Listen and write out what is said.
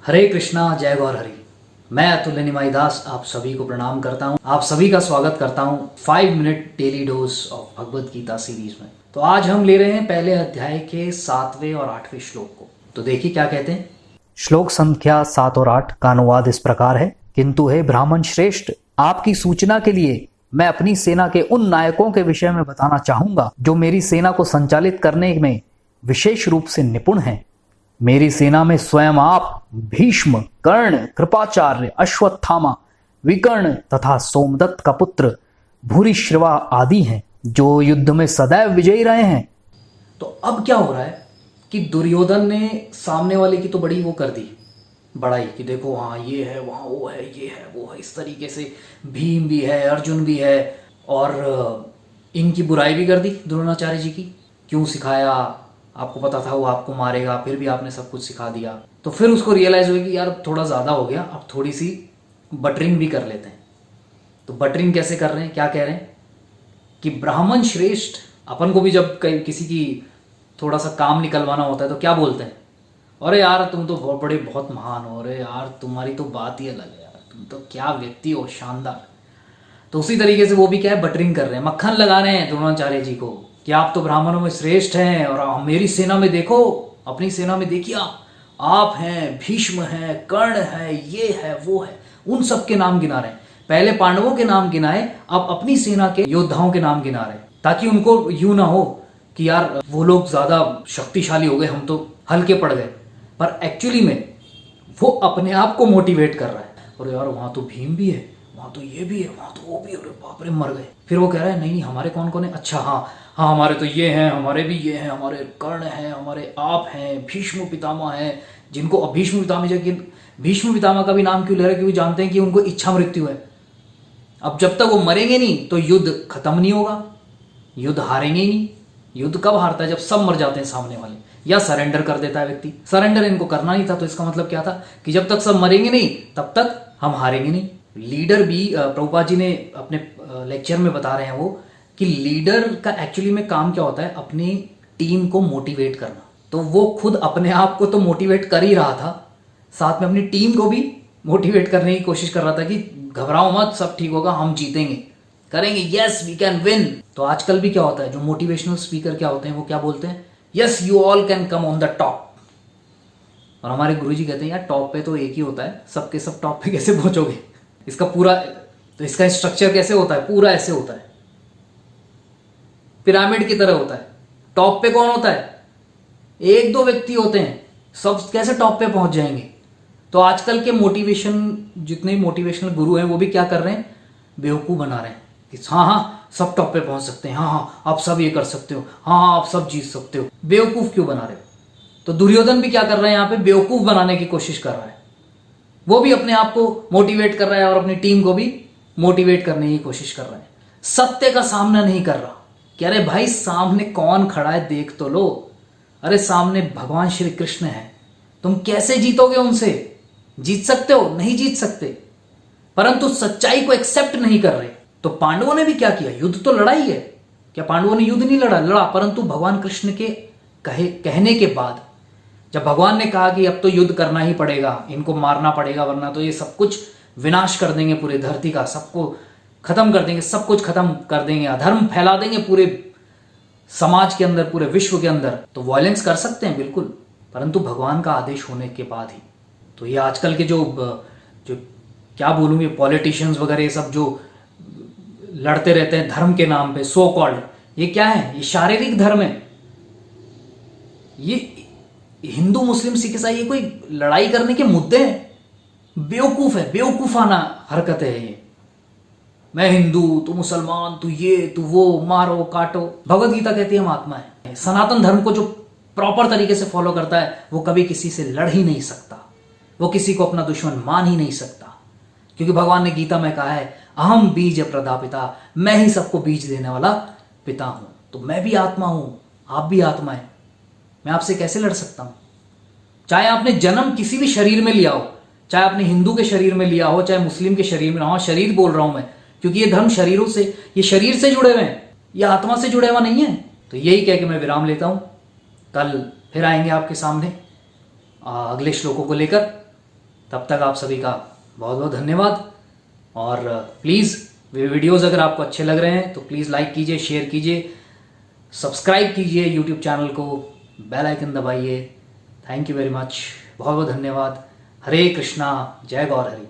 हरे कृष्णा, जय गौर हरि। मैं अतुल्य निमाई दास आप सभी को प्रणाम करता हूं। आप सभी का स्वागत करता हूं 5 minute daily dose of Bhagavad Gita series में। तो आज हम ले रहे हैं पहले अध्याय के 7वें और 8वें श्लोक को। तो देखिए क्या कहते हैं। श्लोक संख्या 7 और 8 का अनुवाद इस प्रकार है। किंतु हे ब्राह्मण श्रेष्ठ, आपकी सूचना के लिए मैं अपनी सेना के उन नायकों के विषय में बताना चाहूंगा जो मेरी सेना को संचालित करने में विशेष रूप से निपुण हैं। मेरी सेना में स्वयं आप, भीष्म, कर्ण, कृपाचार्य, अश्वत्थामा, विकर्ण तथा सोमदत्त का पुत्र भूरिश्रवा आदि हैं, जो युद्ध में सदैव विजयी रहे हैं। तो अब क्या हो रहा है कि दुर्योधन ने सामने वाले की तो बड़ी वो कर दी, बड़ाई कि देखो हाँ ये है, वहाँ वो है, ये है वो है, इस तरीके से भीम भी है, अर्जुन भी है, और इनकी बुराई भी कर दी द्रोणाचार्य जी की। क्यों सिखाया, आपको पता था वो आपको मारेगा, फिर भी आपने सब कुछ सिखा दिया। तो फिर उसको रियलाइज हुआ कि यार थोड़ा ज़्यादा हो गया, अब थोड़ी सी बटरिंग भी कर लेते हैं। तो बटरिंग कैसे कर रहे हैं, क्या कह रहे हैं कि ब्राह्मण श्रेष्ठ। अपन को भी जब किसी की थोड़ा सा काम निकलवाना होता है तो क्या बोलते हैं, अरे यार तुम तो बहुत महान हो, अरे यार तुम्हारी तो बात ही अलग है, यार तुम तो क्या व्यक्ति हो, शानदार। तो उसी तरीके से वो भी क्या है, बटरिंग कर रहे हैं, मक्खन लगा रहे हैं द्रोणाचार्य जी को कि आप तो ब्राह्मणों में श्रेष्ठ हैं, और मेरी सेना में देखो, अपनी सेना में देखिए आप हैं, भीष्म हैं, कर्ण है, ये है वो है, उन सब के नाम गिना रहे हैं। पहले पांडवों के नाम गिनाए, अब अपनी सेना के योद्धाओं के नाम गिना रहे हैं, ताकि उनको यूं ना हो कि यार वो लोग ज्यादा शक्तिशाली हो गए, हम तो हल्के पड़ गए। पर एक्चुअली में वो अपने आप को मोटिवेट कर रहा है, और यार वहां तो भीम भी है, वहां तो ये भी है, वहां तो वो भी है, अरे बाप रे मर गए। फिर वो कह रहा है नहीं हमारे कौन कौन है, अच्छा हाँ हाँ हमारे तो ये हैं, हमारे भी ये हैं, हमारे कर्ण हैं, हमारे आप हैं, भीष्म पितामह हैं, जिनको भीष्म पितामह का भी नाम क्यों ले रहे हैं, क्योंकि जानते हैं कि उनको इच्छा मृत्यु है। अब जब तक वो मरेंगे नहीं तो युद्ध खत्म नहीं होगा, युद्ध हारेंगे ही नहीं। युद्ध कब हारता है, जब सब मर जाते हैं सामने वाले, या सरेंडर कर देता है व्यक्ति। सरेंडर इनको करना नहीं था, तो इसका मतलब क्या था कि जब तक सब मरेंगे नहीं तब तक हम हारेंगे नहीं। लीडर भी प्रभुपाद जी ने अपने लेक्चर में बता रहे हैं वो कि लीडर का एक्चुअली में काम क्या होता है, अपनी टीम को मोटिवेट करना। तो वो खुद अपने आप को तो मोटिवेट कर ही रहा था, साथ में अपनी टीम को भी मोटिवेट करने की कोशिश कर रहा था कि घबराओ मत, सब ठीक होगा, हम जीतेंगे, करेंगे, यस वी कैन विन। तो आजकल भी क्या होता है, जो मोटिवेशनल स्पीकर क्या होते हैं वो क्या बोलते हैं, yes you all can come on the top. और हमारे गुरुजी कहते हैं यार टॉप पे तो एक ही होता है, सबके सब टॉप पे कैसे पहुंचोगे। इसका पूरा, तो इसका स्ट्रक्चर कैसे होता है, पूरा ऐसे होता है, पिरामिड की तरह होता है। टॉप पे कौन होता है, एक दो व्यक्ति होते हैं, सब कैसे टॉप पे पहुंच जाएंगे। तो आजकल के मोटिवेशन, जितने मोटिवेशनल गुरु हैं वो भी क्या कर रहे हैं, बेवकूफ बना रहे हैं कि हाँ हाँ सब टॉप पे पहुंच सकते हैं, हाँ हाँ आप सब ये कर सकते हो, हाँ हाँ आप सब जीत सकते हो। बेवकूफ क्यों बना रहे हो। तो दुर्योधन भी क्या कर रहा है, यहाँ पे बेवकूफ बनाने की कोशिश कर रहा है। वो भी अपने आप को मोटिवेट कर रहा है और अपनी टीम को भी मोटिवेट करने की कोशिश कर रहा है। सत्य का सामना नहीं कर रहा कि अरे भाई सामने कौन खड़ा है देख तो लो, अरे सामने भगवान श्री कृष्ण है, तुम कैसे जीतोगे उनसे, जीत सकते हो, नहीं जीत सकते, परंतु सच्चाई को एक्सेप्ट नहीं कर रहे। तो पांडवों ने भी क्या किया, युद्ध तो लड़ाई है, क्या पांडवों ने युद्ध नहीं लड़ा, परंतु भगवान कृष्ण के कहने के बाद, जब भगवान ने कहा कि अब तो युद्ध करना ही पड़ेगा, इनको मारना पड़ेगा, वरना तो ये सब कुछ विनाश कर देंगे, पूरे धरती का सबको खत्म कर देंगे, सब कुछ खत्म कर देंगे, अधर्म फैला देंगे पूरे समाज के अंदर, पूरे विश्व के अंदर। तो वायलेंस कर सकते हैं बिल्कुल, परंतु भगवान का आदेश होने के बाद ही। तो ये आजकल के जो क्या बोलूँ, ये पॉलिटिशियंस वगैरह ये सब जो लड़ते रहते हैं धर्म के नाम पे, सो कॉल्ड, ये क्या है, ये शारीरिक धर्म है। ये हिंदू मुस्लिम सिख ईसाई ये कोई लड़ाई करने के मुद्दे हैं, बेवकूफ है, बेवकूफाना हरकत है ये। मैं हिंदू, तू मुसलमान, तू ये तू वो, मारो काटो। भगवत गीता कहती है हम आत्मा है। सनातन धर्म को जो प्रॉपर तरीके से फॉलो करता है वो कभी किसी से लड़ ही नहीं सकता, वो किसी को अपना दुश्मन मान ही नहीं सकता, क्योंकि भगवान ने गीता में कहा है अहम बीज प्रदापिता, मैं ही सबको बीज देने वाला पिता हूं। तो मैं भी आत्मा हूं, आप भी आत्मा है, मैं आपसे कैसे लड़ सकता हूं। चाहे आपने जन्म किसी भी शरीर में लिया हो, चाहे आपने हिंदू के शरीर में लिया हो, चाहे मुस्लिम के शरीर में हो, शरीर बोल रहा हूं मैं, क्योंकि ये धर्म शरीरों से, ये शरीर से जुड़े हुए हैं, ये आत्मा से जुड़े हुआ नहीं है। तो यही कह के मैं विराम लेता हूं, कल फिर आएंगे आपके सामने अगले श्लोकों को लेकर। तब तक आप सभी का बहुत बहुत धन्यवाद। और प्लीज़ वीडियोज़ अगर आपको अच्छे लग रहे हैं तो प्लीज़ लाइक कीजिए, शेयर कीजिए, सब्सक्राइब कीजिए यूट्यूब चैनल को, बेल आइकन दबाइए। थैंक यू वेरी मच, बहुत बहुत धन्यवाद। हरे कृष्णा, जय गौर हरि।